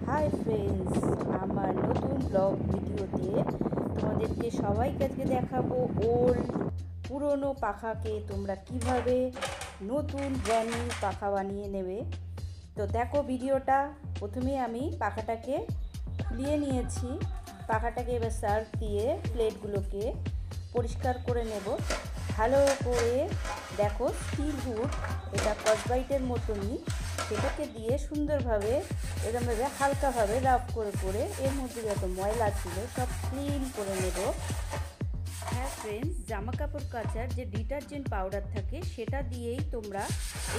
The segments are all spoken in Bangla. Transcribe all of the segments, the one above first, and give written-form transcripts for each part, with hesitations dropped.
হাই ফ্রেন্ডস, আমার নতুন ব্লগ ভিডিওতে তোমাদেরকে সবাইকে আজকে দেখাবো পুরনো পাখাকে তোমরা কিভাবে নতুন ব্র্যান্ড নিউ পাখা বানিয়ে নেবে। তো দেখো ভিডিওটা। প্রথমে আমি পাখাটাকে খুলিয়ে নিয়েছি। পাখাটাকে এবার সার্ফ দিয়ে প্লেটগুলোকে পরিষ্কার করে নেব ভালো করে। দেখো স্টিল হুড, এটা কসবাইটের মতনই, সেটাকে দিয়ে সুন্দরভাবে এরকমভাবে হালকাভাবে রাফ করে এর মধ্যে যত ময়লা ছিল সব ক্লিন করে নেব। হ্যাঁ ফ্রেন্ডস, জামা কাপড় কাচার যে ডিটারজেন্ট পাউডার থাকে সেটা দিয়েই তোমরা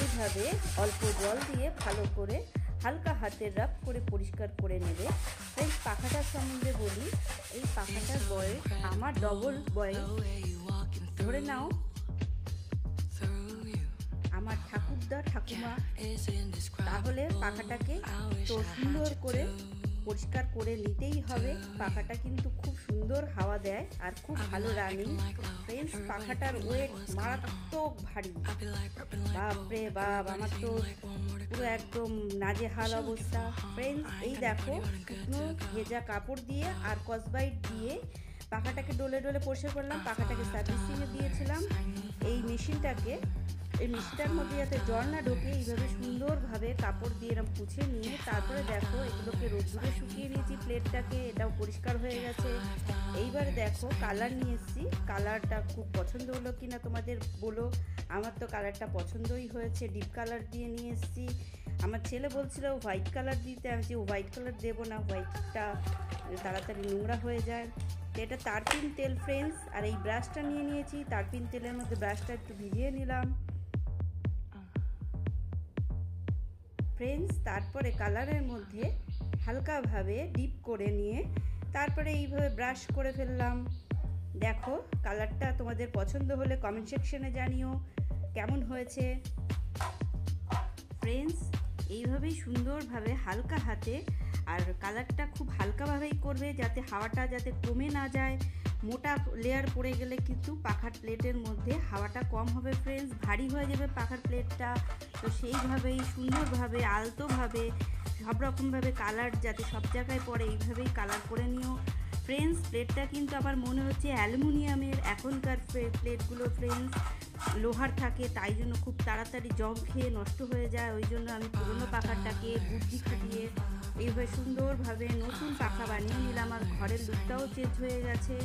এইভাবে অল্প জল দিয়ে ভালো করে হালকা হাতের রাফ করে পরিষ্কার করে নেবে। ফ্রেন্ডস, পাখাটার সম্বন্ধে বলি। এই পাখাটার বয়স আমার ডবল বয়স, ধরে নাও আমার ঠাকুরদা ঠাকুমা। তাহলে পাখাটাকে তো সুন্দর করে পরিষ্কার করে নিতেই হবে। পাখাটা কিন্তু খুব সুন্দর হাওয়া দেয় আর খুব ভালো রানিং। ফ্রেন্ডস, পাখাটার ওয়েট মারাত্মক ভারী। বাপরে বাপ, আমার তো পুরো একদম নাজেহাল অবস্থা। ফ্রেন্ডস, এই দেখো শুকনো ভেজা কাপড় দিয়ে আর কসবাইট দিয়ে পাখাটাকে ডলে ডলে পরিষ্কার করলাম। পাখাটাকে সার্ভিসিংয়ে দিয়েছিলাম। এই মেশিনটার মধ্যে যাতে জল না ঢোকে এইভাবে সুন্দরভাবে কাপড় দিয়ে এরকম পুছে নিয়ে তারপরে দেখো এগুলোকে রোদ্দুরে শুকিয়ে নিয়েছি। প্লেটটাকে এটাও পরিষ্কার হয়ে গেছে। এইবার দেখো কালার নিয়ে এসেছি। কালারটা খুব পছন্দ হলো কিনা তোমাদের বলো। আমার তো কালারটা পছন্দই হয়েছে। ডিপ কালার দিয়ে নিয়ে এসেছি। আমার ছেলে বলছিল হোয়াইট কালার দিতে, আমি যে হোয়াইট কালার দেবো না, হোয়াইটটা তাড়াতাড়ি নোংরা হয়ে যায়। তো এটা তারপিন তেল ফ্রেন্ডস। আর এই ব্রাশটা নিয়ে নিয়েছি। তারপিন তেলের মধ্যে ব্রাশটা একটু ভিজিয়ে নিলাম ফ্রেন্ডস। তারপরে কালারের মধ্যে হালকাভাবে ডিপ করে নিয়ে তারপরে এইভাবে ব্রাশ করে ফেললাম। দেখো কালারটা তোমাদের পছন্দ হলে কমেন্ট সেকশনে জানিও কেমন হয়েছে। ফ্রেন্ডস, এইভাবেই সুন্দরভাবে হালকা হাতে, আর কালারটা খুব হালকাভাবেই করবে যাতে হাওয়াটা যাতে কমে না যায়। মোটা লেয়ার পড়ে গেলে কিন্তু পাখার প্লেটের মধ্যে হাওয়াটা কম হবে ফ্রেন্ডস, ভারী হয়ে যাবে পাখার প্লেটটা। তো সেইভাবেই সুন্দরভাবে আলতোভাবে সব রকমভাবে কালার যাতে সব জায়গায় পড়ে এইভাবেই কালার করে নিও ফ্রেন্ডস। প্লেটটা কিন্তু আমার মনে হচ্ছে অ্যালুমিনিয়ামের। এখনকার প্লেটগুলো ফ্রেন্ডস লোহার থাকে, তাই জন্য খুব তাড়াতাড়ি জং খেয়ে নষ্ট হয়ে যায়। ওই জন্য আমি পুরোনো পাখাটাকে বুদ্ধি খাটিয়ে এইভাবে সুন্দরভাবে নতুন পাখা বানিয়ে নিলাম। আর ঘরের লুকটাও চেঞ্জ হয়ে গেছে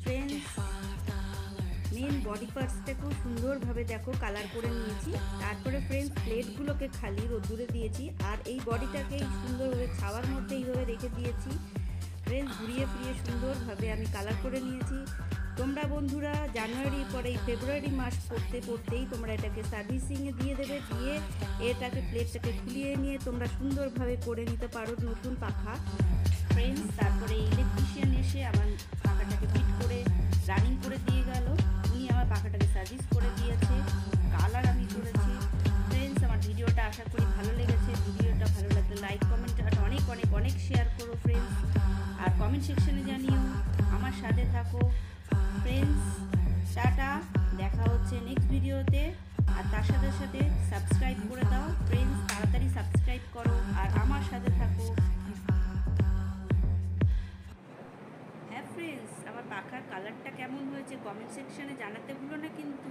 ফ্রেন্ডস। মেন বডি পার্টসটাকেও সুন্দরভাবে দেখো কালার করে নিয়েছি। তারপরে ফ্রেন্ডস প্লেটগুলোকে খালি রোদ্দুরে দিয়েছি আর এই বডিটাকেই সুন্দরভাবে ছাওয়ার মধ্যে এইভাবে রেখে দিয়েছি ফ্রেন্ডস। ঘুরিয়ে ফিরিয়ে সুন্দরভাবে আমি কালার করে নিয়েছি। তোমরা বন্ধুরা জানুয়ারির পরে এই ফেব্রুয়ারি মাস পড়তেই তোমরা এটাকে সার্ভিসিংয়ে দিয়ে দেবে। দিয়ে এটাকে প্লেটটাকে খুলিয়ে নিয়ে তোমরা সুন্দরভাবে করে নিতে পারো নতুন পাখা ফ্রেন্ডস। তারপরে ইলেকট্রিশিয়ান এসে আমার পাখাটাকে ফিট করে রানিং করে দিয়ে গেল। উনি আমার পাখাটাকে সার্ভিস করে দিয়েছে। কালার আমি করেছি ফ্রেন্ডস। আমার ভিডিওটা আশা করি ভালো লেগেছে। ভিডিওটা ভালো লাগলে লাইক কমেন্ট আর অনেক অনেক অনেক শেয়ার করো ফ্রেন্ডস। আর কমেন্ট সেকশনে জানিও, আমার সাথে থাকো ফ্রেন্ডস। টাটা, দেখা হচ্ছে নেক্সট ভিডিওতে। আর তার সাথে সাথে সাবস্ক্রাইব করে দাও ফ্রেন্ডস, তাড়াতাড়ি সাবস্ক্রাইব করো আর আমার সাথে থাকো। হ্যাঁ ফ্রেন্ডস, আমার পাখার কালারটা কেমন হয়েছে কমেন্ট সেকশনে জানাতে ভুলো না কিন্তু।